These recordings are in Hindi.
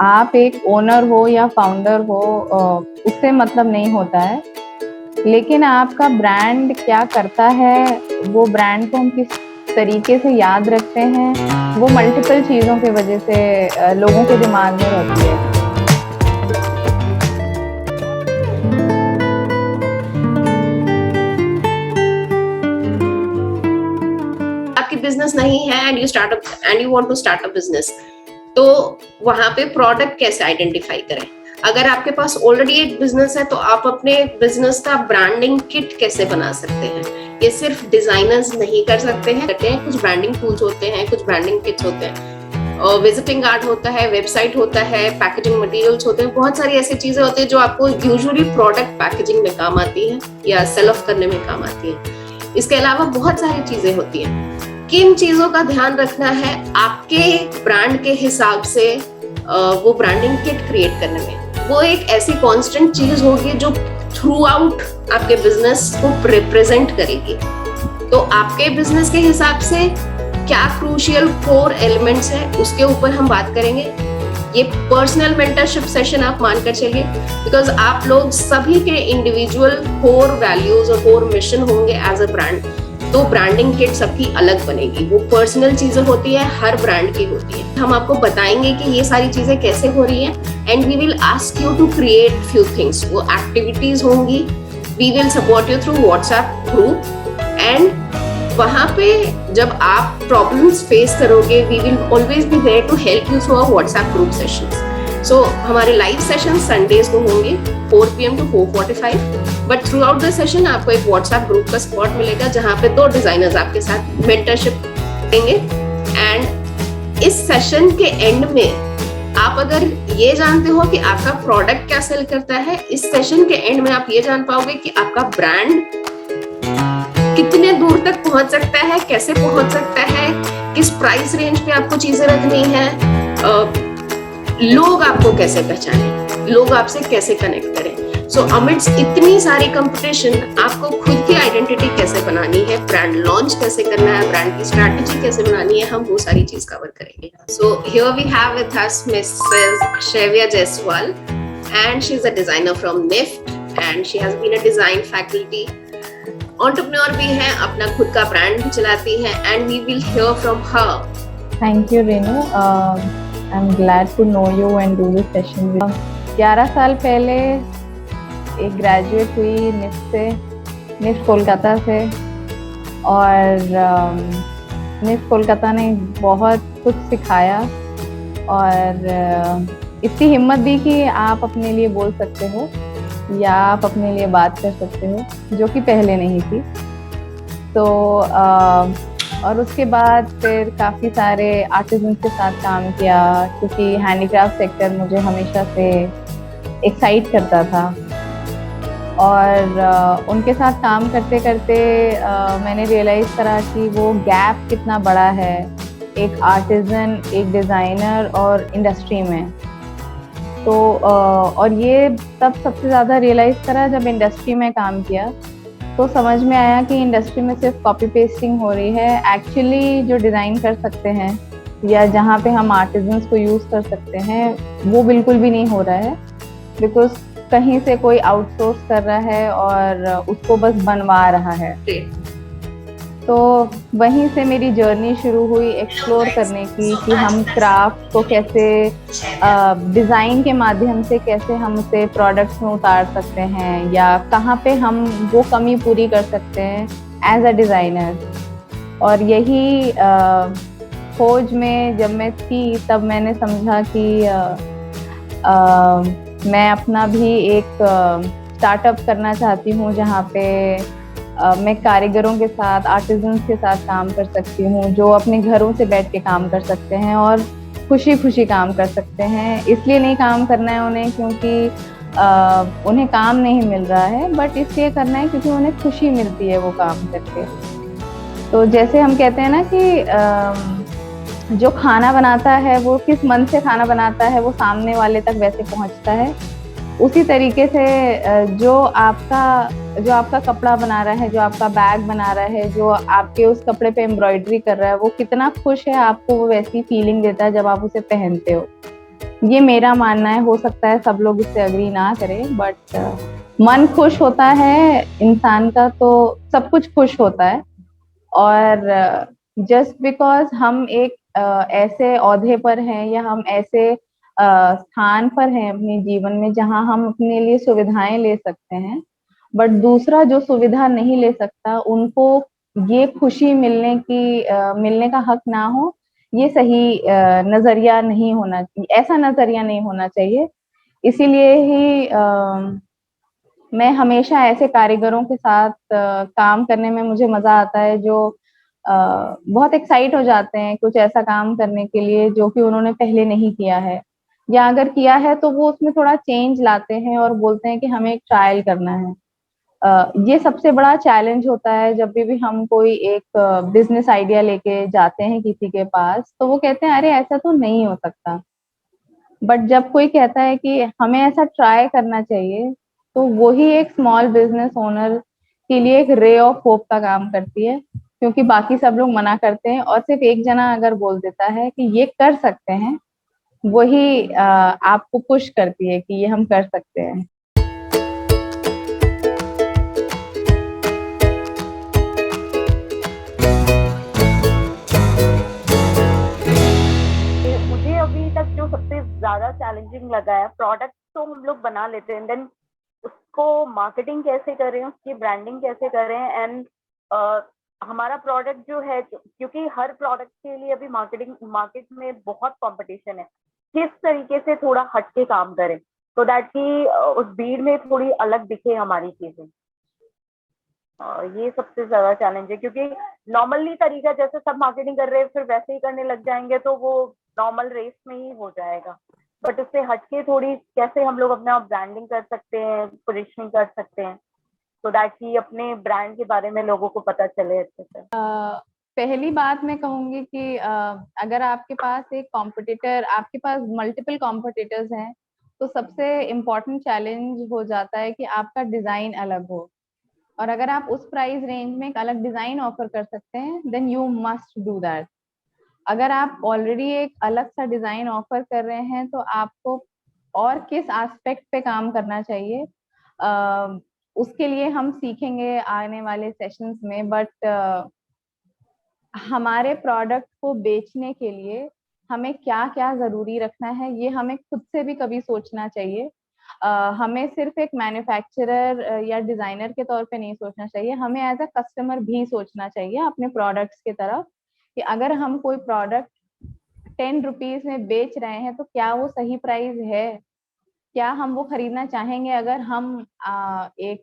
आप एक ओनर हो या फाउंडर हो, उससे मतलब नहीं होता है। लेकिन आपका ब्रांड क्या करता है, वो ब्रांड को हम किस तरीके से याद रखते हैं, वो मल्टीपल चीज़ों की वजह से लोगों के दिमाग में रहती है। आपकी बिजनेस नहीं है and you want to start a business, तो वहां पे प्रोडक्ट कैसे आइडेंटिफाई करें। अगर आपके पास ऑलरेडी एक बिजनेस है तो आप अपने बिजनेस का ब्रांडिंग किट कैसे बना सकते हैं। ये सिर्फ डिजाइनर्स नहीं कर सकते हैं। कुछ ब्रांडिंग टूल्स होते हैं, कुछ ब्रांडिंग किट्स होते हैं, विजिटिंग कार्ड होता है, वेबसाइट होता है, पैकेजिंग मटेरियल्स होते हैं, बहुत सारी ऐसी चीजें होती है जो आपको यूजुअली प्रोडक्ट पैकेजिंग में काम आती है या सेल ऑफ करने में काम आती है। इसके अलावा बहुत सारी चीजें होती हैं। किन चीजों का ध्यान रखना है आपके ब्रांड के हिसाब से वो ब्रांडिंग किट क्रिएट करने में। वो एक ऐसी कांस्टेंट चीज होगी जो थ्रू आउट आपके बिजनेस को रिप्रेजेंट करेगी। तो आपके बिजनेस के हिसाब से क्या क्रूशियल कोर एलिमेंट्स है, उसके ऊपर हम बात करेंगे। ये पर्सनल मेंटरशिप सेशन आप मानकर चलिए, बिकॉज आप लोग सभी के इंडिविजुअल कोर वैल्यूज और कोर मिशन होंगे एज अ ब्रांड। तो ब्रांडिंग किट सबकी अलग बनेगी, वो पर्सनल चीजें होती है, हर ब्रांड की होती है। हम आपको बताएंगे कि ये सारी चीजें कैसे हो रही हैं and we will ask you to create few things. वो एक्टिविटीज होंगी, we will support you through WhatsApp group and वहां पे जब आप प्रॉब्लम्स फेस करोगे we will always be there to help you through our WhatsApp group sessions. So हमारे लाइव सेशन संडेज को होंगे 4 PM to 4:45, but through out the session आपको एक व्हाट्सएप ग्रुप का स्पॉट मिलेगा जहां पे 2 डिजाइनर्स आपके साथ मेंटरशिप देंगे। एंड इस सेशन के एंड में आप अगर ये जानते हो कि आपका प्रोडक्ट क्या सेल करता है, इस सेशन के एंड में आप ये जान पाओगे कि आपका ब्रांड कितने दूर तक पहुंच सकता है, कैसे पहुंच सकता है, किस प्राइस रेंज पे आपको चीजें रखनी है, लोग आपको कैसे पहचाने, लोग आपसे कैसे कनेक्ट करें। सो अमिड्स इतनी सारी कंपटीशन, आपको खुद की आइडेंटिटी कैसे बनानी है, ब्रांड लॉन्च कैसे करना है, ब्रांड की स्ट्रैटेजी कैसे बनानी है, हम वो सारी चीज कवर करेंगे। So here we have with us Mrs Shaivya Jaiswal and she's a designer from NIFT and she has been a design faculty, entrepreneur भी है, अपना खुद का ब्रांड भी चलाती है and we will hear from her. Thank you, Renu. I'm glad to know you and do this session with you. 11 साल पहले एक ग्रेजुएट हुई निफ्ट कोलकाता से, और निफ्ट कोलकाता ने बहुत कुछ सिखाया और इतनी हिम्मत दी कि आप अपने लिए बोल सकते हो या आप अपने लिए बात कर सकते हो, जो कि पहले नहीं थी। तो और उसके बाद फिर काफ़ी सारे आर्टिजन के साथ काम किया, क्योंकि हैंडीक्राफ्ट सेक्टर मुझे हमेशा से एक्साइट करता था। और उनके साथ काम करते करते मैंने रियलाइज़ करा कि वो गैप कितना बड़ा है एक आर्टिजन, एक डिज़ाइनर और इंडस्ट्री में। तो और ये तब सबसे ज़्यादा रियलाइज़ करा जब इंडस्ट्री में काम किया, तो समझ में आया कि इंडस्ट्री में सिर्फ कॉपी पेस्टिंग हो रही है। एक्चुअली जो डिज़ाइन कर सकते हैं या जहाँ पे हम आर्टिजन्स को यूज़ कर सकते हैं, वो बिल्कुल भी नहीं हो रहा है, बिकॉज कहीं से कोई आउटसोर्स कर रहा है और उसको बस बनवा रहा है। तो वहीं से मेरी जर्नी शुरू हुई एक्सप्लोर करने की कि हम क्राफ्ट को कैसे डिज़ाइन के माध्यम से कैसे हम उसे प्रोडक्ट्स में उतार सकते हैं, या कहाँ पे हम वो कमी पूरी कर सकते हैं एज अ डिज़ाइनर। और यही खोज में जब मैं थी तब मैंने समझा कि मैं अपना भी एक स्टार्टअप करना चाहती हूँ जहाँ पे मैं कारीगरों के साथ, आर्टिजन्स के साथ काम कर सकती हूँ, जो अपने घरों से बैठ के काम कर सकते हैं और खुशी खुशी काम कर सकते हैं। इसलिए नहीं काम करना है उन्हें क्योंकि उन्हें काम नहीं मिल रहा है, बट इसलिए करना है क्योंकि उन्हें खुशी मिलती है वो काम करके। तो जैसे हम कहते हैं ना कि जो खाना बनाता है वो किस मन से खाना बनाता है, वो सामने वाले तक वैसे पहुँचता है। उसी तरीके से जो आपका कपड़ा बना रहा है, जो आपका बैग बना रहा है, जो आपके उस कपड़े पे एम्ब्रॉयडरी कर रहा है, वो कितना खुश है, आपको वो वैसी फीलिंग देता है जब आप उसे पहनते हो। ये मेरा मानना है, हो सकता है सब लोग इससे अग्री ना करें, बट मन खुश होता है इंसान का तो सब कुछ खुश होता है। और जस्ट बिकॉज हम एक ऐसे ओहदे पर हैं या हम ऐसे स्थान पर हैं अपने जीवन में जहां हम अपने लिए सुविधाएं ले सकते हैं, बट दूसरा जो सुविधा नहीं ले सकता उनको ये खुशी मिलने का हक ना हो, ये सही नजरिया नहीं होना, ऐसा नजरिया नहीं होना चाहिए। इसीलिए ही मैं हमेशा ऐसे कारीगरों के साथ काम करने में मुझे मजा आता है जो बहुत एक्साइट हो जाते हैं कुछ ऐसा काम करने के लिए जो कि उन्होंने पहले नहीं किया है, या अगर किया है तो वो उसमें थोड़ा चेंज लाते हैं और बोलते हैं कि हमें एक ट्रायल करना है। ये सबसे बड़ा चैलेंज होता है जब भी हम कोई एक बिजनेस आइडिया लेके जाते हैं किसी के पास, तो वो कहते हैं अरे ऐसा तो नहीं हो सकता। बट जब कोई कहता है कि हमें ऐसा ट्राई करना चाहिए, तो वो ही एक स्मॉल बिजनेस ओनर के लिए एक रे ऑफ होप का काम करती है, क्योंकि बाकी सब लोग मना करते हैं और सिर्फ एक जना अगर बोल देता है कि ये कर सकते हैं, वही आपको पुश करती है कि ये हम कर सकते हैं। मुझे अभी तक जो सबसे ज्यादा चैलेंजिंग लगा है, प्रोडक्ट तो हम लोग बना लेते हैं, देन उसको मार्केटिंग कैसे करें, उसकी ब्रांडिंग कैसे करें, एंड हमारा प्रोडक्ट जो है, क्योंकि हर प्रोडक्ट के लिए अभी मार्केट में बहुत कंपटीशन है, किस तरीके से थोड़ा हट के काम करें तो दैट कि उस भीड़ में थोड़ी अलग दिखे हमारी चीजें। ये सबसे ज्यादा चैलेंज है, क्योंकि नॉर्मली तरीका जैसे सब मार्केटिंग कर रहे हैं फिर वैसे ही करने लग जाएंगे तो वो नॉर्मल रेस में ही हो जाएगा। बट उससे हटके थोड़ी कैसे हम लोग अपना ब्रांडिंग कर सकते हैं, पोजिशनिंग कर सकते हैं, तो दैट कि अपने ब्रांड के बारे में लोगों को पता चले अच्छे से। पहली बात मैं कहूंगी कि अगर आपके पास एक कॉम्पिटिटर, आपके पास मल्टीपल कॉम्पिटिटर्स हैं, तो सबसे इम्पोर्टेंट चैलेंज हो जाता है कि आपका डिजाइन अलग हो। और अगर आप उस प्राइस रेंज में एक अलग डिजाइन ऑफर कर सकते हैं, then you must do that. अगर आप ऑलरेडी एक अलग सा डिजाइन ऑफर कर रहे हैं, तो आपको और किस एस्पेक्ट पे काम करना चाहिए, उसके लिए हम सीखेंगे आने वाले सेशंस में। बट हमारे प्रोडक्ट को बेचने के लिए हमें क्या क्या जरूरी रखना है, ये हमें खुद से भी कभी सोचना चाहिए। हमें सिर्फ एक मैन्युफैक्चरर या डिजाइनर के तौर पे नहीं सोचना चाहिए, हमें एज अ कस्टमर भी सोचना चाहिए अपने प्रोडक्ट्स की तरफ, कि अगर हम कोई प्रोडक्ट 10 रुपीज में बेच रहे हैं तो क्या वो सही प्राइस है, क्या हम वो खरीदना चाहेंगे। अगर हम एक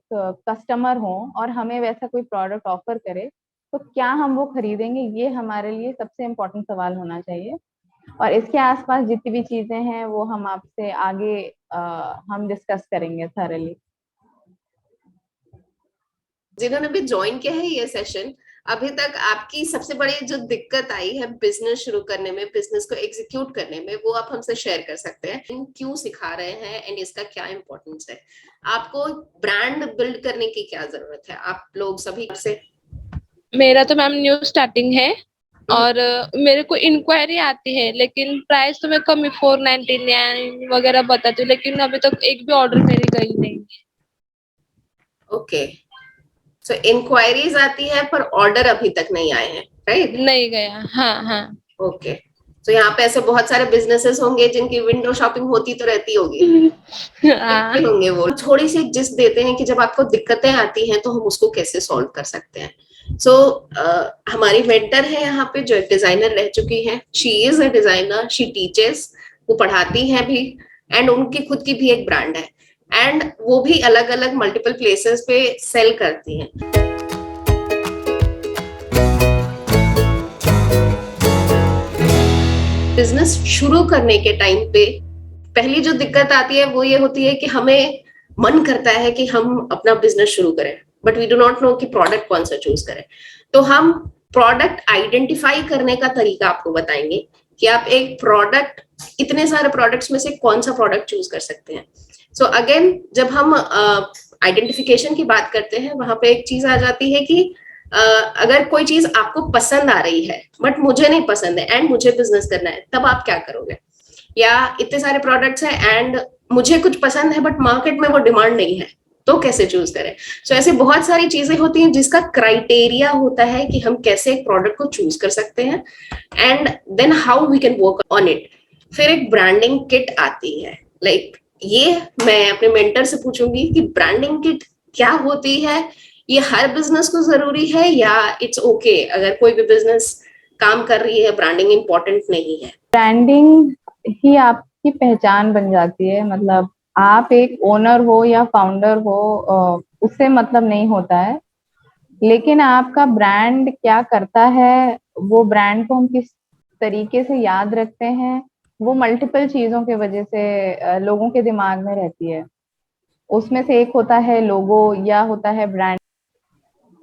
कस्टमर हों और हमें वैसा कोई प्रोडक्ट ऑफर करे, तो क्या हम वो खरीदेंगे, ये हमारे लिए सबसे इम्पोर्टेंट सवाल होना चाहिए। और इसके आसपास जितनी भी चीजें हैं वो हम आपसे आगे हम डिस्कस करेंगे थॉरली। जिन्होंने भी ज्वाइन किया है ये सेशन, अभी तक आपकी सबसे बड़ी जो दिक्कत आई है बिजनेस शुरू करने में, बिजनेस को एग्जीक्यूट करने में, वो आप हमसे शेयर कर सकते हैं। क्यों सिखा रहे हैं एंड इसका क्या इंपॉर्टेंस है, आपको ब्रांड बिल्ड करने की क्या जरूरत है, आप लोग सभी से। मेरा तो मैम न्यू स्टार्टिंग है और मेरे को इंक्वायरी आती है, लेकिन प्राइस तो मैं कम 499 वगैरह बताती हूँ, लेकिन अभी तक एक भी ऑर्डर मेरी गई नहीं। ओके, सो इंक्वायरीज आती है पर ऑर्डर अभी तक नहीं आए हैं, राइट? नहीं गया, हाँ हाँ। ओके, तो यहाँ पे ऐसे बहुत सारे बिजनेसेस होंगे जिनकी विंडो शॉपिंग होती तो रहती होगी। होंगे वो थोड़ी सी जिस देते हैं कि जब आपको दिक्कतें आती हैं तो हम उसको कैसे सॉल्व कर सकते हैं। सो हमारी मेंटर है यहाँ पे जो एक डिजाइनर रह चुकी है, she is a designer, she teaches, वो पढ़ाती हैं भी, एंड उनकी खुद की भी एक ब्रांड है, एंड वो भी अलग अलग मल्टीपल प्लेसेस पे सेल करती हैं। बिजनेस शुरू करने के टाइम पे पहली जो दिक्कत आती है वो ये होती है कि हमें मन करता है कि हम अपना बिजनेस शुरू करें, but we do not know कि प्रोडक्ट कौन सा चूज करें। तो हम प्रोडक्ट आइडेंटिफाई करने का तरीका आपको बताएंगे कि आप एक प्रोडक्ट, इतने सारे प्रोडक्ट्स में से कौन सा प्रोडक्ट चूज कर सकते हैं। सो अगेन जब हम आइडेंटिफिकेशन की बात करते हैं, वहां पे एक चीज आ जाती है कि अगर कोई चीज आपको पसंद आ रही है बट मुझे नहीं पसंद है एंड मुझे बिजनेस करना है, तब आप क्या करोगे? या इतने सारे प्रोडक्ट्स हैं एंड मुझे कुछ पसंद है बट मार्केट में वो डिमांड नहीं है, तो कैसे चूज करें? सो ऐसे बहुत सारी चीजें होती हैं जिसका क्राइटेरिया होता है कि हम कैसे एक प्रोडक्ट को चूज कर सकते हैं and then how we can work on it. फिर एक ब्रांडिंग किट आती है, लाइक ये मैं अपने मेंटर से पूछूंगी कि ब्रांडिंग किट क्या होती है, ये हर बिजनेस को जरूरी है या इट्स ओके अगर कोई भी बिजनेस काम कर रही है ब्रांडिंग इंपॉर्टेंट नहीं है? ब्रांडिंग ही आपकी पहचान बन जाती है। मतलब आप एक ओनर हो या फाउंडर हो, उससे मतलब नहीं होता है, लेकिन आपका ब्रांड क्या करता है, वो ब्रांड को हम किस तरीके से याद रखते हैं, वो मल्टीपल चीजों के वजह से लोगों के दिमाग में रहती है। उसमें से एक होता है लोगो या होता है ब्रांड,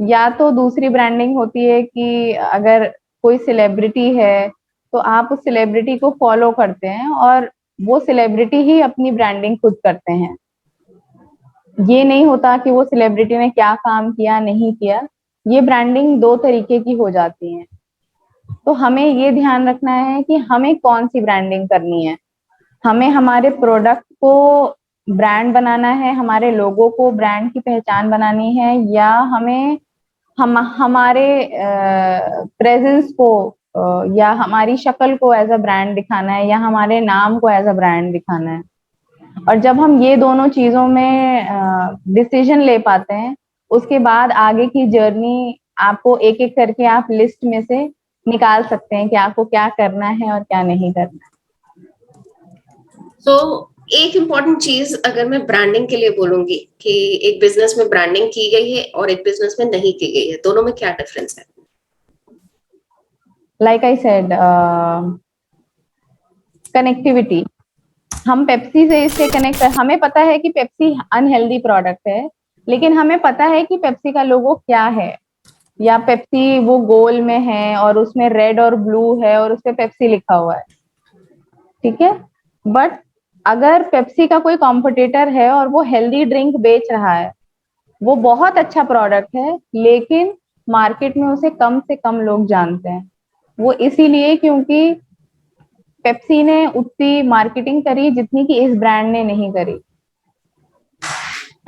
या तो दूसरी ब्रांडिंग होती है कि अगर कोई सेलिब्रिटी है तो आप उस सेलिब्रिटी को फॉलो करते हैं और वो सेलिब्रिटी ही अपनी ब्रांडिंग खुद करते हैं। ये नहीं होता कि वो सेलिब्रिटी ने क्या काम किया नहीं किया। ये ब्रांडिंग दो तरीके की हो जाती है। तो हमें ये ध्यान रखना है कि हमें कौन सी ब्रांडिंग करनी है। हमें हमारे प्रोडक्ट को ब्रांड बनाना है, हमारे लोगों को ब्रांड की पहचान बनानी है, या हमें हमारे प्रेजेंस को या हमारी शक्ल को एज अ ब्रांड दिखाना है, या हमारे नाम को एज अ ब्रांड दिखाना है। और जब हम ये दोनों चीजों में डिसीजन ले पाते हैं, उसके बाद आगे की जर्नी आपको एक एक करके आप लिस्ट में से निकाल सकते हैं कि आपको क्या करना है और क्या नहीं करना है। तो एक इम्पॉर्टेंट चीज अगर मैं ब्रांडिंग के लिए बोलूंगी कि एक बिजनेस में ब्रांडिंग की गई है और एक बिजनेस में नहीं की गई है, दोनों में क्या डिफरेंस है? Like I said, connectivity. हम पेप्सी से इससे कनेक्ट कर, हमें पता है कि पेप्सी अनहेल्दी प्रोडक्ट है, लेकिन हमें पता है कि पेप्सी का लोगो क्या है, या पेप्सी वो गोल में है और उसमें रेड और ब्लू है और उसपे पेप्सी लिखा हुआ है, ठीक है। बट अगर पेप्सी का कोई कॉम्पिटिटर है और वो हेल्दी ड्रिंक बेच रहा है, वो बहुत अच्छा प्रोडक्ट है, लेकिन मार्केट में उसे कम से कम लोग जानते हैं। वो इसीलिए क्योंकि पेप्सी ने उतनी मार्केटिंग करी जितनी कि इस ब्रांड ने नहीं करी,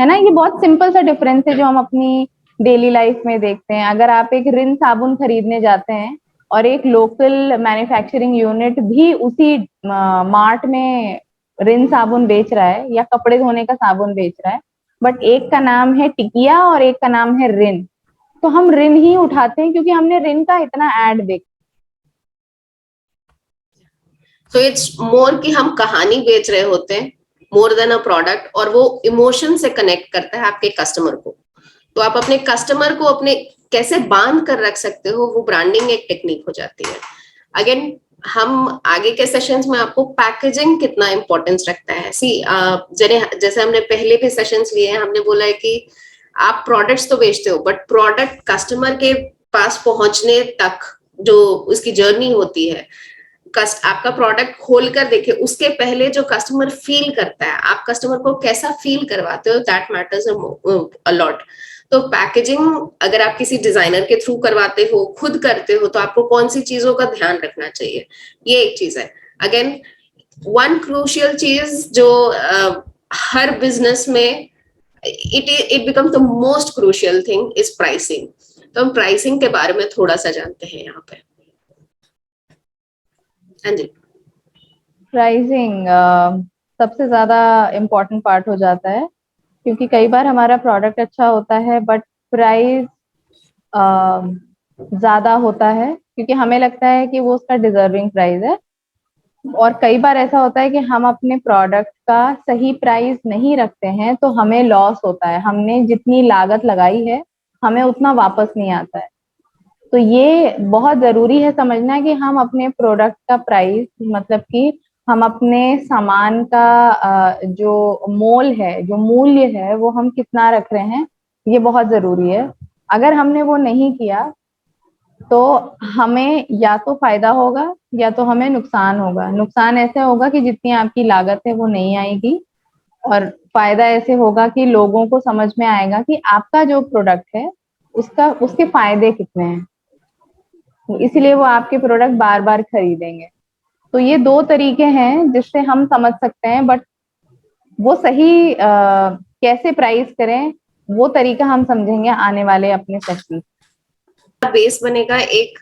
है ना। ये बहुत सिंपल सा डिफरेंस है जो हम अपनी डेली लाइफ में देखते हैं। अगर आप एक रिन साबुन खरीदने जाते हैं और एक लोकल मैन्युफैक्चरिंग यूनिट भी उसी मार्ट में रिन साबुन बेच रहा है या कपड़े धोने का साबुन बेच रहा है, बट एक का नाम है टिकिया और एक का नाम है रिन, तो हम रिन ही उठाते हैं क्योंकि हमने रिन का इतना एड देखा। सो इट्स मोर कि हम कहानी बेच रहे होते हैं मोर देन अ प्रोडक्ट, और वो इमोशन से कनेक्ट करता है आपके कस्टमर को। तो आप अपने कस्टमर को अपने कैसे बांध कर रख सकते हो, वो ब्रांडिंग एक टेक्निक हो जाती है। अगेन हम आगे के सेशंस में आपको पैकेजिंग कितना इंपॉर्टेंस रखता है, जैसे हमने पहले भी सेशंस लिए हैं, हमने बोला है कि आप प्रोडक्ट्स तो बेचते हो बट प्रोडक्ट कस्टमर के पास पहुंचने तक जो उसकी जर्नी होती है, आपका प्रोडक्ट खोल कर देखे उसके पहले जो कस्टमर फील करता है, आप कस्टमर को कैसा फील करवाते हो, दैट मैटर्स अ लॉट। तो पैकेजिंग अगर आप किसी डिजाइनर के थ्रू करवाते हो, खुद करते हो, तो आपको कौन सी चीजों का ध्यान रखना चाहिए, ये एक चीज है। अगेन वन क्रूशियल चीज जो हर बिजनेस में it becomes the most crucial thing is pricing. तो हम प्राइसिंग के बारे में थोड़ा सा जानते हैं यहाँ पे। हाँ जी। प्राइसिंग सबसे ज्यादा इम्पोर्टेंट पार्ट हो जाता है, क्योंकि कई बार हमारा प्रोडक्ट अच्छा होता है बट प्राइस ज्यादा होता है क्योंकि हमें लगता है कि वो उसका डिजर्विंग प्राइस है। और कई बार ऐसा होता है कि हम अपने प्रोडक्ट का सही प्राइस नहीं रखते हैं तो हमें लॉस होता है। हमने जितनी लागत लगाई है हमें उतना वापस नहीं आता है। तो ये बहुत जरूरी है समझना कि हम अपने प्रोडक्ट का प्राइस, मतलब कि हम अपने सामान का जो मोल है, जो मूल्य है, वो हम कितना रख रहे हैं, ये बहुत जरूरी है। अगर हमने वो नहीं किया तो हमें या तो फायदा होगा या तो हमें नुकसान होगा। नुकसान ऐसे होगा कि जितनी आपकी लागत है वो नहीं आएगी, और फायदा ऐसे होगा कि लोगों को समझ में आएगा कि आपका जो प्रोडक्ट है उसके फायदे कितने हैं, इसलिए वो आपके प्रोडक्ट बार बार खरीदेंगे। तो ये दो तरीके हैं जिससे हम समझ सकते हैं, बट वो सही कैसे प्राइस करें वो तरीका हम समझेंगे आने वाले अपने सेशन। बेस बनेगा एक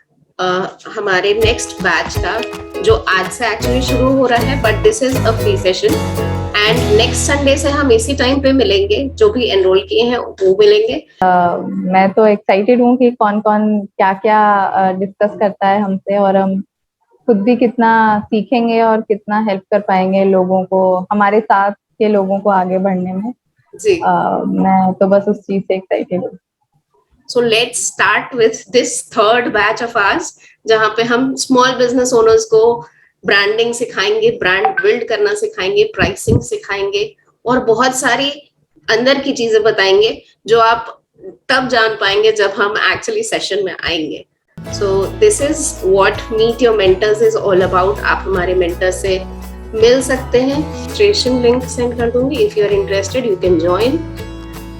हमारे नेक्स्ट बैच का, जो आज से एक्चुअली शुरू हो रहा है, but this is a free session and next Sunday से हम इसी टाइम पे मिलेंगे, जो भी एनरोल किए हैं वो मिलेंगे। मैं तो एक्साइटेड हूँ कि कौन कौन क्या क्या डिस्कस करता है हमसे, और हम खुद भी कितना सीखेंगे और कितना हेल्प कर पाएंगे लोगों को, हमारे साथ के लोगों को आगे बढ़ने में। जी मैं तो बस उस चीज से एक्साइटेड हूँ। So let's start with this third batch of ours, जहाँ पे हम स्मॉल बिजनेस ओनर्स को ब्रांडिंग सिखाएंगे, ब्रांड बिल्ड करना सिखाएंगे, प्राइसिंग सिखाएंगे और बहुत सारी अंदर की चीजें बताएंगे जो आप तब जान पाएंगे जब हम एक्चुअली सेशन में आएंगे। So this is what Meet Your Mentors is all about। आप हमारे मेंटर से मिल सकते हैं, रजिस्ट्रेशन लिंक सेंड कर दूंगी, if you are interested you can join.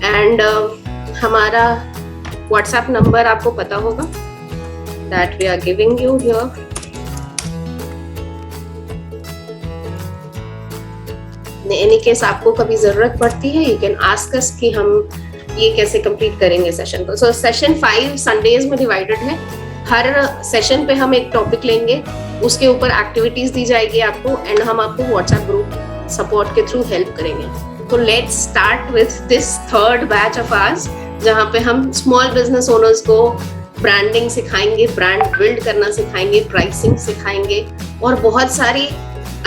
And हमारा व्हाट्सएप नंबर आपको पता होगा, that we are giving you here. Any case आपको कभी जरूरत पड़ती है यू कैन आस्क अस कि हम ये कैसे कंप्लीट करेंगे सेशन को। सो सेशन 5 संडेज में डिवाइडेड है। हर सेशन पे हम एक टॉपिक लेंगे, उसके ऊपर एक्टिविटीज दी जाएगी आपको एंड हम आपको व्हाट्सएप ग्रुप सपोर्ट के थ्रू हेल्प करेंगे। तो let's start with this third batch of hours, जहाँ पे हम स्मॉल बिजनेस ओनर्स को ब्रांडिंग सिखाएंगे, ब्रांड बिल्ड करना सिखाएंगे, प्राइसिंग सिखाएंगे और बहुत सारी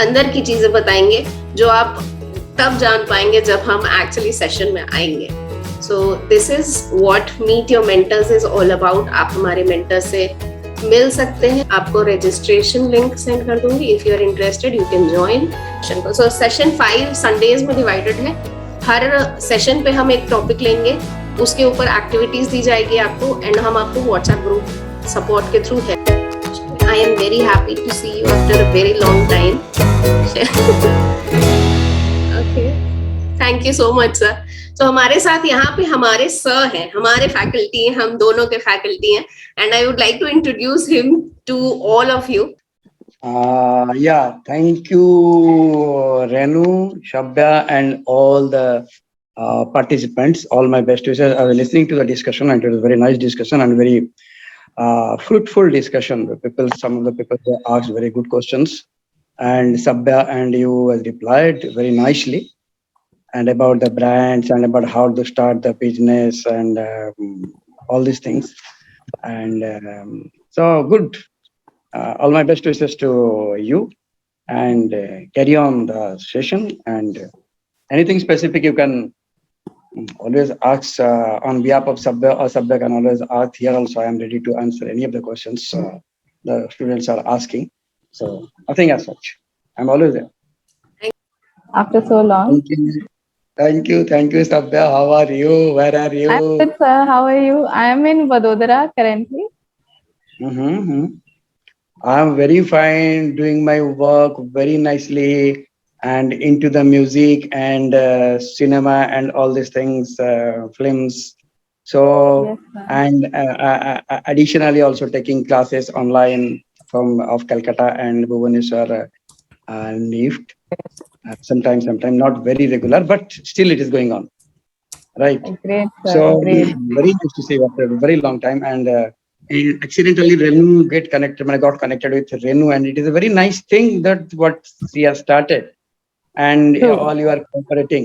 अंदर की चीजें बताएंगे जो आप तब जान पाएंगे जब हम एक्चुअली सेशन में आएंगे। So this is what meet your mentors is all about. आप हमारे मेंटर से मिल सकते हैं, आपको रजिस्ट्रेशन लिंक सेंड कर दूंगी, if you are interested you can join. So session 5 Sundays में डिवाइडेड है। हर सेशन पे हम एक टॉपिक लेंगे, उसके ऊपर एक्टिविटीज दी जाएगी आपको एंड हम आपको व्हाट्सएप ग्रुप सपोर्ट के थ्रू है। I am very happy to see you after a very long time. Okay, thank you so much sir. तो हमारे साथ यहाँ पे हमारे सर हैं, हमारे फैकल्टी हैं, हम दोनों के फैकल्टी हैं and I would like to introduce him to all of you. Yeah, thank you, Renu, Shabya, and all the participants. All my best wishes. I was listening to the discussion, and it was a very nice discussion and very fruitful discussion. Some of the people they asked very good questions, and Shabya and you has replied very nicely, and about the brands and about how to start the business and all these things. And so good. All my best wishes to you, and carry on the session. And anything specific you can always ask on behalf of Sabya, or Sabya can always ask here also. I am ready to answer any of the questions the students are asking. So nothing as such. I'm always there. After so long. Thank you, Sabya. How are you? Where are you? I'm good, sir. How are you? I am in Vadodara currently. I'm very fine, doing my work very nicely, and into the music and cinema and all these things, films. So, Yes, sir. and additionally also taking classes online of Calcutta and Bhubaneswar and NIFT. Sometimes not very regular, but still it is going on. Right. Great, sir. So Great. very nice to see you after a very long time. And accidentally Renu I got connected with Renu, and it is a very nice thing that what she has started, and True. all you are cooperating.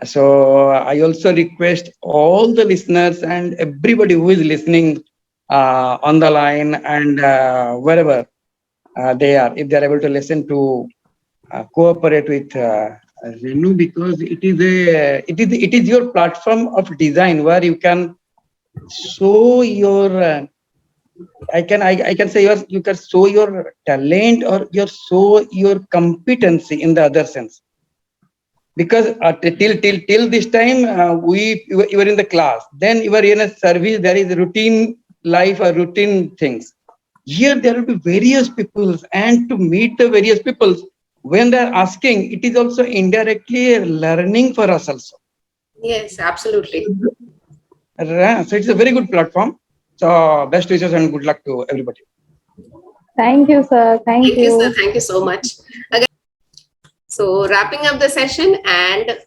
So I also request all the listeners and everybody who is listening on the line and wherever they are, if they are able to listen, to cooperate with Renu, because it is your platform of design where you can show your I can say you can show your talent, or show your competency in the other sense. Because till this time you were in the class, then you were in a service, there is routine life or routine things. Here there will be various people, and to meet the various people when they are asking, it is also indirectly learning for us also. Yes, absolutely. So it's a very good platform. So best wishes and good luck to everybody. Thank you, sir. Thank Thank you, sir. you. Thank you so much. Again, so wrapping up the session and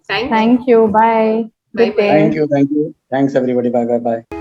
thank you. Thank you. Bye. Good Bye-bye. day. Thank you. Thank you. Thanks, everybody. Bye. Bye. Bye.